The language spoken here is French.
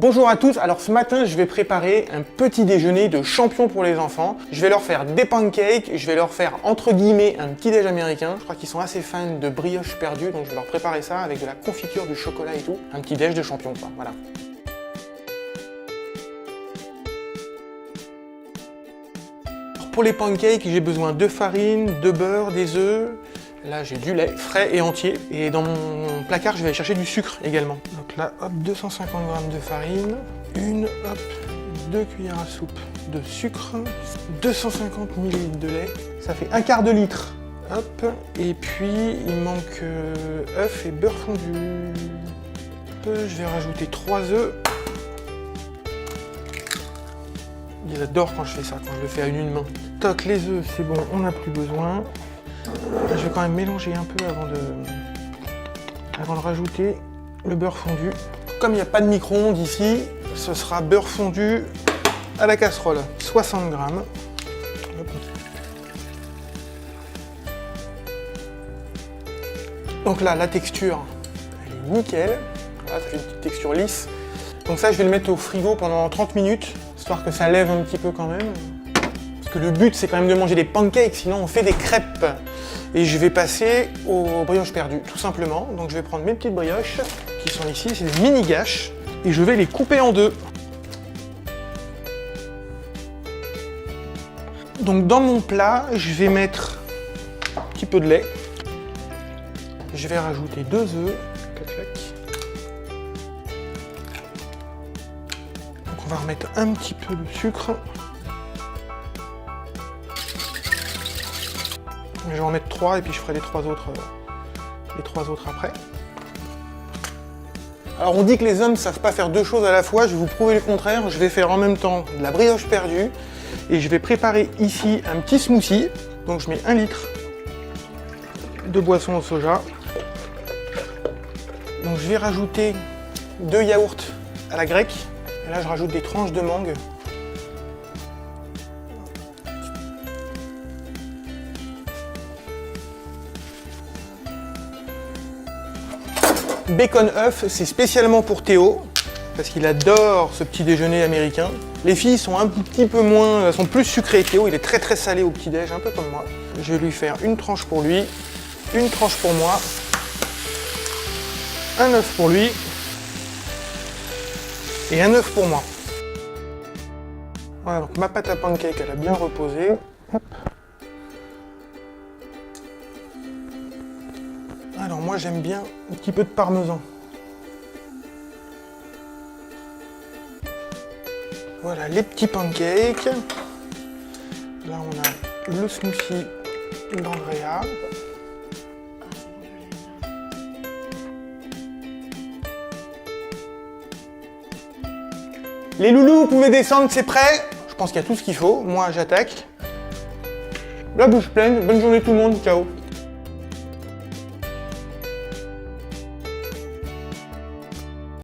Bonjour à tous, alors ce matin je vais préparer un petit déjeuner de champion pour les enfants. Je vais leur faire des pancakes, je vais leur faire entre guillemets un petit déj américain. Je crois qu'ils sont assez fans de brioche perdue, donc je vais leur préparer ça avec de la confiture, du chocolat et tout. Un petit déj de champion quoi, voilà. Pour les pancakes, j'ai besoin de farine, de beurre, des œufs. Là, j'ai du lait frais et entier. Et dans mon placard, je vais aller chercher du sucre également. Donc là, hop, 250 g de farine. Hop, 2 cuillères à soupe de sucre. 250 ml de lait. Ça fait un quart de litre. Hop, et puis il manque œufs et beurre fondu. Je vais rajouter 3 œufs. Ils adorent quand je fais ça, quand je le fais à une main. Toc, les œufs, c'est bon, on n'a plus besoin. Je vais quand même mélanger un peu avant de rajouter le beurre fondu. Comme il n'y a pas de micro-ondes ici, ce sera beurre fondu à la casserole, 60 g. Donc là, la texture, elle est nickel. Voilà, ça fait une petite texture lisse. Donc ça, je vais le mettre au frigo pendant 30 minutes, histoire que ça lève un petit peu quand même. Parce que le but, c'est quand même de manger des pancakes, sinon on fait des crêpes. Et je vais passer aux brioches perdues, tout simplement. Donc je vais prendre mes petites brioches, qui sont ici, c'est des mini gâches, et je vais les couper en deux. Donc dans mon plat, je vais mettre un petit peu de lait. Je vais rajouter 2 œufs. Donc on va remettre un petit peu de sucre. Je vais en mettre 3 et puis je ferai les 3 autres après. Alors on dit que les hommes ne savent pas faire deux choses à la fois, je vais vous prouver le contraire. Je vais faire en même temps de la brioche perdue et je vais préparer ici un petit smoothie. Donc je mets 1 litre de boisson au soja. Donc je vais rajouter 2 yaourts à la grecque. Et là je rajoute des tranches de mangue. Bacon œuf, c'est spécialement pour Théo, parce qu'il adore ce petit déjeuner américain. Les filles sont un petit peu moins, sont plus sucrées. Théo, il est très salé au petit-déj, un peu comme moi. Je vais lui faire une tranche pour lui, une tranche pour moi, un œuf pour lui, et un œuf pour moi. Voilà, donc ma pâte à pancake, elle a bien reposé. Hop. Alors moi j'aime bien un petit peu de parmesan. Voilà les petits pancakes. Là on a le smoothie d'Andrea. Les loulous, vous pouvez descendre, c'est prêt. Je pense qu'il y a tout ce qu'il faut. Moi j'attaque. La bouche pleine, bonne journée tout le monde, ciao.